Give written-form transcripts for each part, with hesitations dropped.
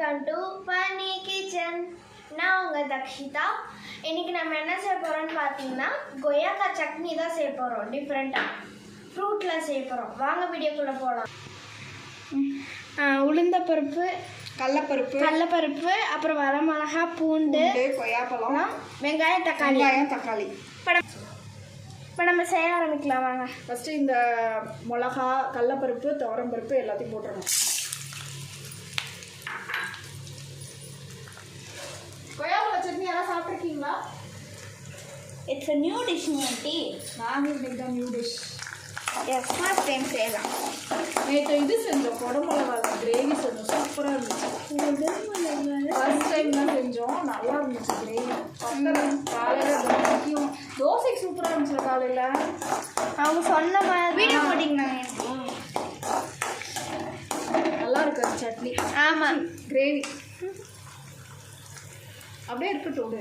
Welcome to funny kitchen. நான் உங்கள் தக்ஷிதா. இன்றைக்கி நம்ம என்ன செய்ய போகிறோம்னு பார்த்தீங்கன்னா கொய்யாக்காய் சட்னி தான் செய்ய போகிறோம். டிஃப்ரெண்ட்டாக ஃப்ரூட்டில் செய்ய போகிறோம். வாங்க வீடியோக்குள்ளே போகலாம். உளுந்தப்பருப்பு, கடலைப்பருப்பு, அப்புறம் வரமிளகா, பூண்டு, கொய்யாப்பழம், வெங்காயம், தக்காளி. இப்போ நம்ம செய்ய ஆரம்பிக்கலாம் வாங்க. ஃபஸ்ட்டு இந்த மிளகா, கடலைப்பருப்பு, துவரம்பருப்பு எல்லாத்தையும் போட்டுடணும். கொய்யாப்பழ சட்னி யாராவது சாப்பிட்ருக்கீங்களா? It's a new dish aunty. நாங்கள் இன்னைக்கு தான் new dish. Yes, first time செய்யலாம். நேற்று இது செஞ்சோம், குடமிளகா கிரேவி செஞ்சோம், சூப்பராக இருந்துச்சு. ஃபர்ஸ்ட் டைம் தான் செஞ்சோம், நல்லா இருந்துச்சு கிரேவி. காலையில் முக்கியம் தோசைக்கு சூப்பராக இருந்துச்சு. காலையில் அவங்க சொன்ன மாதிரி வீடியோ போட்டிங்கண்ணா. நல்லா இருக்கு சட்னி. ஆமாம், கிரேவி அப்படியே இருக்கட்டும்.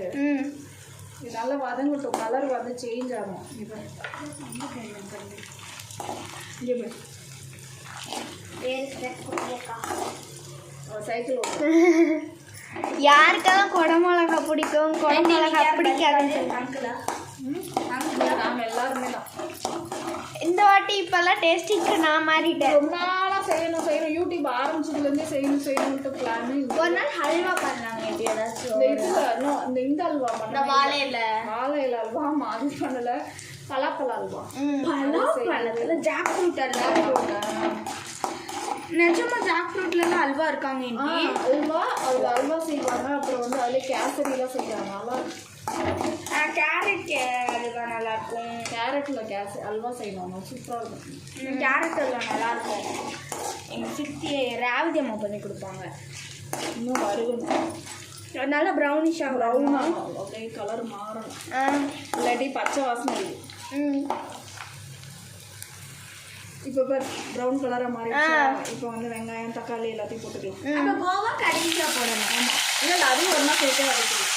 இது நல்லா வதங்கட்டும், கலர் வந்து சேஞ்ச் ஆகும். இப்போ சைக்கிள் யாருக்கெல்லாம் குடமிளகா பிடிக்கும், குடமிளகா பிடிக்காதுன்னு நாங்கள் எல்லாருமே தான். இந்த வாட்டி இப்போல்லாம் டேஸ்டிங்க்கு நான் மாறிட்டேன். ரொம்ப நாளாக செய்யணும் யூடியூப் ஆரம்பிச்சதுலேருந்தே செய்யணும்ட்டு பிளான். ஒரு நாள் ஹல்வா பண்ணாங்க. எப்படி ஏதாச்சும் இந்த அல்வா பண்ண, வாழை இலை அல்வா அது பண்ணலை. பலாப்பழ அல்வா, பலாப்பழத்தில் ஜாக் ஃப்ரூட் அல்வா. நிஜமா ஜாக் ஃப்ரூட்லாம் அல்வா இருக்காங்க. அல்வா செய்வாங்க. அப்புறம் வந்து அதில் கேசரிலாம் செய்வாங்க. நல்லா கேரட் அல்வா நல்லாயிருக்கும். கேரட்டில் அல்வா செய்வாங்க, சூப்பராக இருக்கும். கேரட் அல்வா நல்லாயிருக்கும். எங்கள் சித்தி ராவதி அம்மா பண்ணி கொடுப்பாங்க. இன்னும் வருகணும், நல்லா ப்ரௌனிஷாக அப்படியே கலர் மாறணும், இல்லாட்டி பச்சை வாசனை இருக்குது. இப்போ ப்ரௌன் கலராக மாறி. இப்போ வந்து வெங்காயம், தக்காளி எல்லாத்தையும் போட்டுக்கலாம். அப்போ கோவா கடைசியாக போடணும். ஆமாம், இல்லை அதுவும் ஒன்றா சேர்த்தே வதக்கலாம்.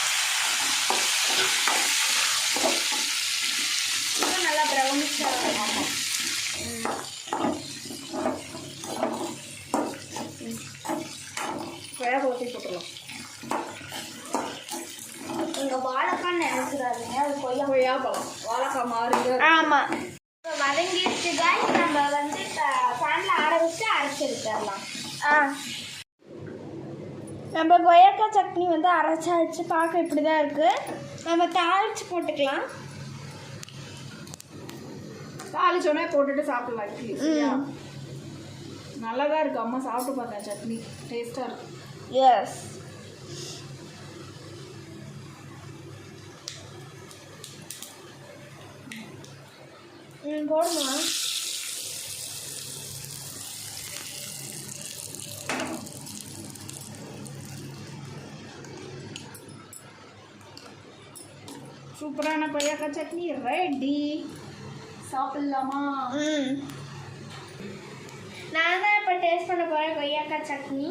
இன்னும் நல்லா ப்ரௌனிஷாக. ஆமாம், கொய்யாப்பழத்தையும் போட்டுடலாம். நீங்கள் வாழைக்காய் நினைக்கிறாதீங்க, அது கொய்யாப்பழம் வாழைக்காய் மாறுங்க. ஆமாம், இப்போ வதங்கிடுச்சு காய். நம்ம வந்து ஃபேனில் ஆற வச்சு அரைச்சி எடுத்துடலாம். நம்ம கொய்யாக்காய் சட்னி வந்து அரைச்சாச்சு. பார்க்க இப்படி தான் இருக்குது. நம்ம தாளிச்சு போட்டுக்கலாம். தாளிச்சோடனே போட்டுட்டு சாப்பிடலாம் இட்லி. சரியா, நல்லா தான் இருக்குது. அம்மா சாப்பிட்டு பார்த்தேன், சட்னி டேஸ்ட்டாக இருக்கும். எஸ், போடுமா? சூப்பரான கொய்யாக்காய் சட்னி ரெடி. சாப்பிடலாமா? நான் தான் இப்போ டேஸ்ட் பண்ண போகிறேன் கொய்யாக்காய் சட்னி.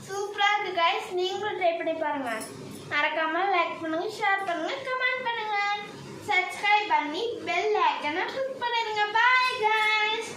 சூப்பராக இருக்குது கைஸ். நீங்களும் ட்ரை பண்ணி பாருங்கள். மறக்காமல் லைக் பண்ணுங்கள், ஷேர் பண்ணுங்கள், கமெண்ட் பண்ணுங்கள், சப்ஸ்கிரைப் பண்ணி பெல் ஐக்கனை கிளிக் பண்ணிடுங்க. Bye guys.